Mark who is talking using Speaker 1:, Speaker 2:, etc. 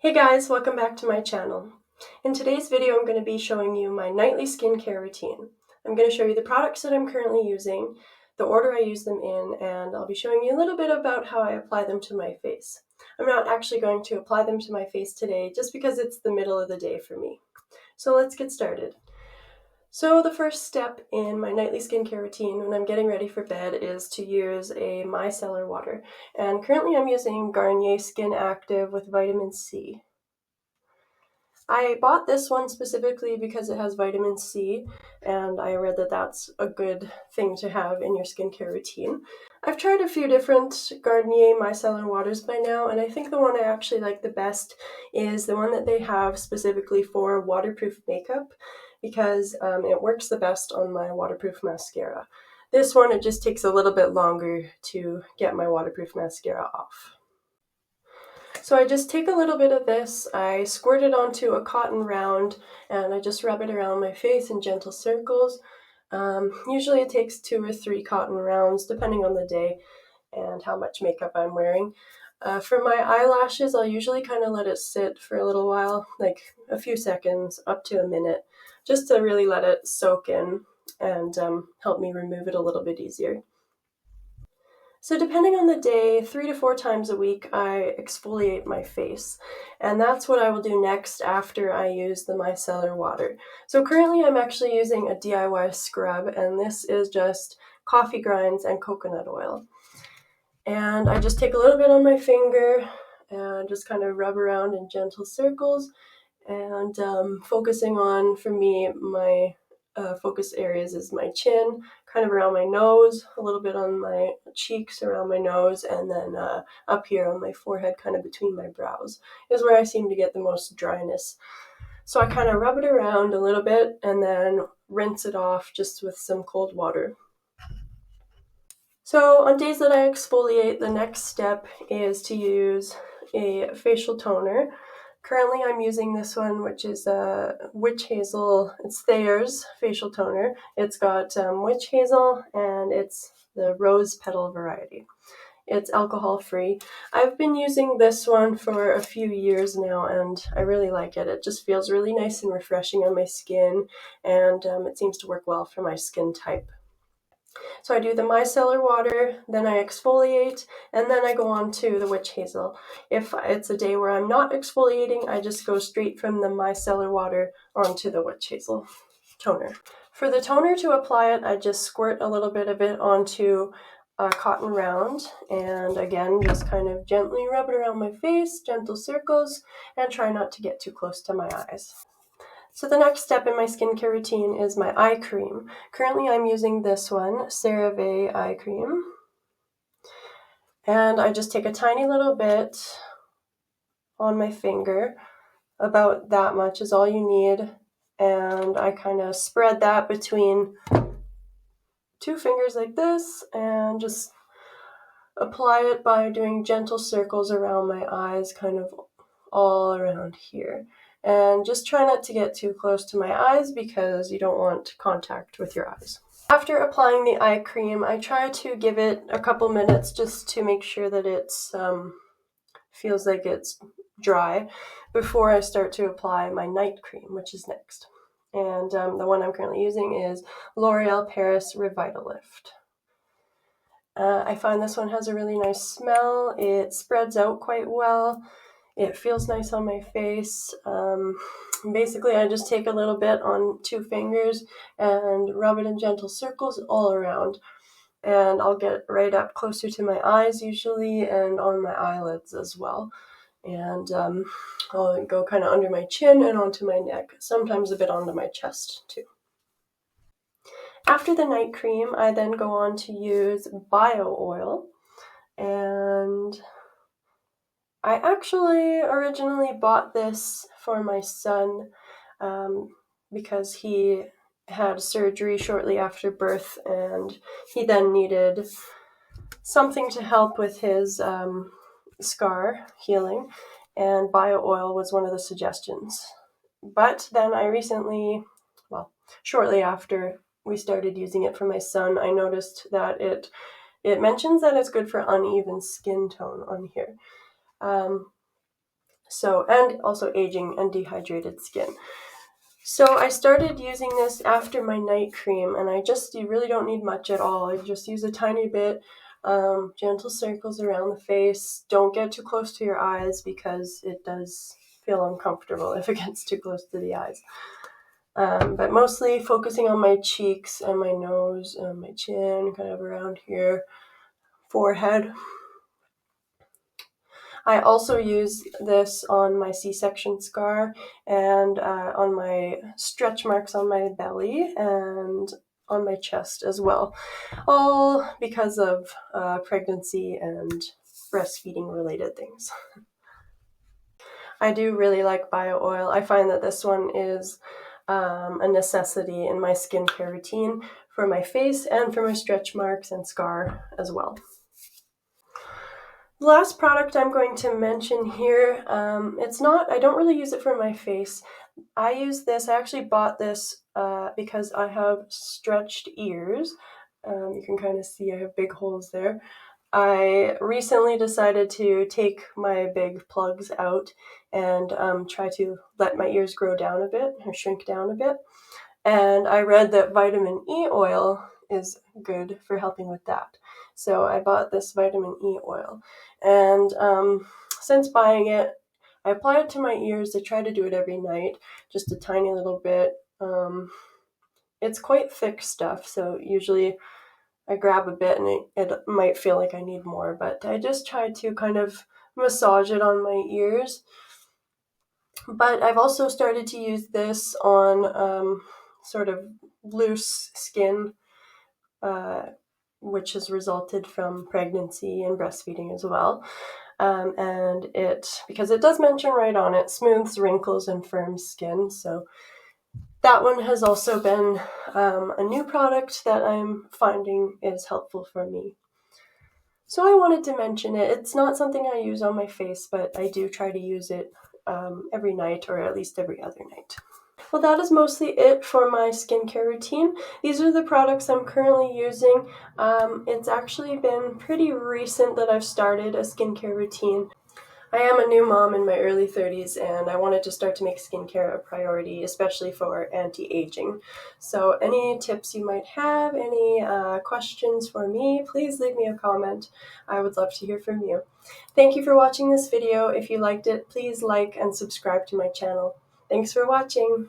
Speaker 1: Hey guys, welcome back to my channel. In today's video, I'm going to be showing you my nightly skincare routine. I'm going to show you the products that I'm currently using, the order I use them in, and I'll be showing you a little bit about how I apply them to my face. I'm not actually going to apply them to my face today just because it's the middle of the day for me. So let's get started. So the first step in my nightly skincare routine when I'm getting ready for bed is to use a micellar water. And currently I'm using Garnier Skin Active with vitamin C. I bought this one specifically because it has vitamin C, and I read that that's a good thing to have in your skincare routine. I've tried a few different Garnier micellar waters by now, and I think the one I actually like the best is the one that they have specifically for waterproof makeup, because it works the best on my waterproof mascara. This one, it just takes a little bit longer to get my waterproof mascara off. So I just take a little bit of this, I squirt it onto a cotton round, and I just rub it around my face in gentle circles. Usually it takes 2 or 3 cotton rounds, depending on the day and how much makeup I'm wearing. For my eyelashes, I'll usually kind of let it sit for a little while, like a few seconds, up to a minute, just to really let it soak in and help me remove it a little bit easier. So depending on the day, 3 to 4 times a week, I exfoliate my face. And that's what I will do next after I use the micellar water. So currently I'm actually using a DIY scrub, and this is just coffee grinds and coconut oil. And I just take a little bit on my finger and just kind of rub around in gentle circles, and focusing on, for me, my focus areas is my chin, kind of around my nose, a little bit on my cheeks around my nose, and then up here on my forehead, kind of between my brows, is where I seem to get the most dryness. So I kind of rub it around a little bit and then rinse it off just with some cold water. So on days that I exfoliate, the next step is to use a facial toner. Currently I'm using this one, which is witch hazel. It's Thayer's facial toner. It's got witch hazel, and it's the rose petal variety. It's alcohol free. I've been using this one for a few years now, and I really like it. It just feels really nice and refreshing on my skin, and it seems to work well for my skin type. So I do the micellar water, then I exfoliate, and then I go on to the witch hazel. If it's a day where I'm not exfoliating, I just go straight from the micellar water onto the witch hazel toner. For the toner to apply it, I just squirt a little bit of it onto a cotton round, and again, just kind of gently rub it around my face, gentle circles, and try not to get too close to my eyes. So the next step in my skincare routine is my eye cream. Currently I'm using this one, CeraVe eye cream. And I just take a tiny little bit on my finger, about that much is all you need. And I kind of spread that between 2 fingers like this and just apply it by doing gentle circles around my eyes, kind of all around here. And just try not to get too close to my eyes because you don't want contact with your eyes. After applying the eye cream, I try to give it a couple minutes just to make sure that it feels like it's dry before I start to apply my night cream, which is next. And the one I'm currently using is L'Oreal Paris Revitalift. I find this one has a really nice smell. It spreads out quite well. It feels nice on my face. Basically, I just take a little bit on 2 fingers and rub it in gentle circles all around. And I'll get right up closer to my eyes usually, and on my eyelids as well. And I'll go kind of under my chin and onto my neck, sometimes a bit onto my chest too. After the night cream, I then go on to use bio oil, and I actually originally bought this for my son because he had surgery shortly after birth, and he then needed something to help with his scar healing, and bio oil was one of the suggestions. But then I recently, shortly after we started using it for my son, I noticed that it mentions that it's good for uneven skin tone on here. So, and also aging and dehydrated skin. So I started using this after my night cream, and you really don't need much at all. I just use a tiny bit, gentle circles around the face. Don't get too close to your eyes because it does feel uncomfortable if it gets too close to the eyes. But mostly focusing on my cheeks and my nose and my chin, kind of around here, forehead. I also use this on my C-section scar and on my stretch marks on my belly and on my chest as well, all because of pregnancy and breastfeeding related things. I do really like bio oil. I find that this one is a necessity in my skincare routine for my face and for my stretch marks and scar as well. The last product I'm going to mention here, I don't really use it for my face. I actually bought this because I have stretched ears. You can kind of see I have big holes there. I recently decided to take my big plugs out and try to let my ears grow down a bit or shrink down a bit. And I read that vitamin E oil is good for helping with that. So I bought this vitamin E oil. And since buying it, I apply it to my ears. I try to do it every night, just a tiny little bit. It's quite thick stuff, so usually I grab a bit and it might feel like I need more, but I just try to kind of massage it on my ears. But I've also started to use this on sort of loose skin, which has resulted from pregnancy and breastfeeding as well. And because it does mention right on it, smooths wrinkles and firms skin. So that one has also been a new product that I'm finding is helpful for me. So I wanted to mention it. It's not something I use on my face, but I do try to use it every night or at least every other night. Well, that is mostly it for my skincare routine. These are the products I'm currently using. It's actually been pretty recent that I've started a skincare routine. I am a new mom in my early 30s, and I wanted to start to make skincare a priority, especially for anti-aging. So any tips you might have, any questions for me, please leave me a comment. I would love to hear from you. Thank you for watching this video. If you liked it, please like and subscribe to my channel. Thanks for watching.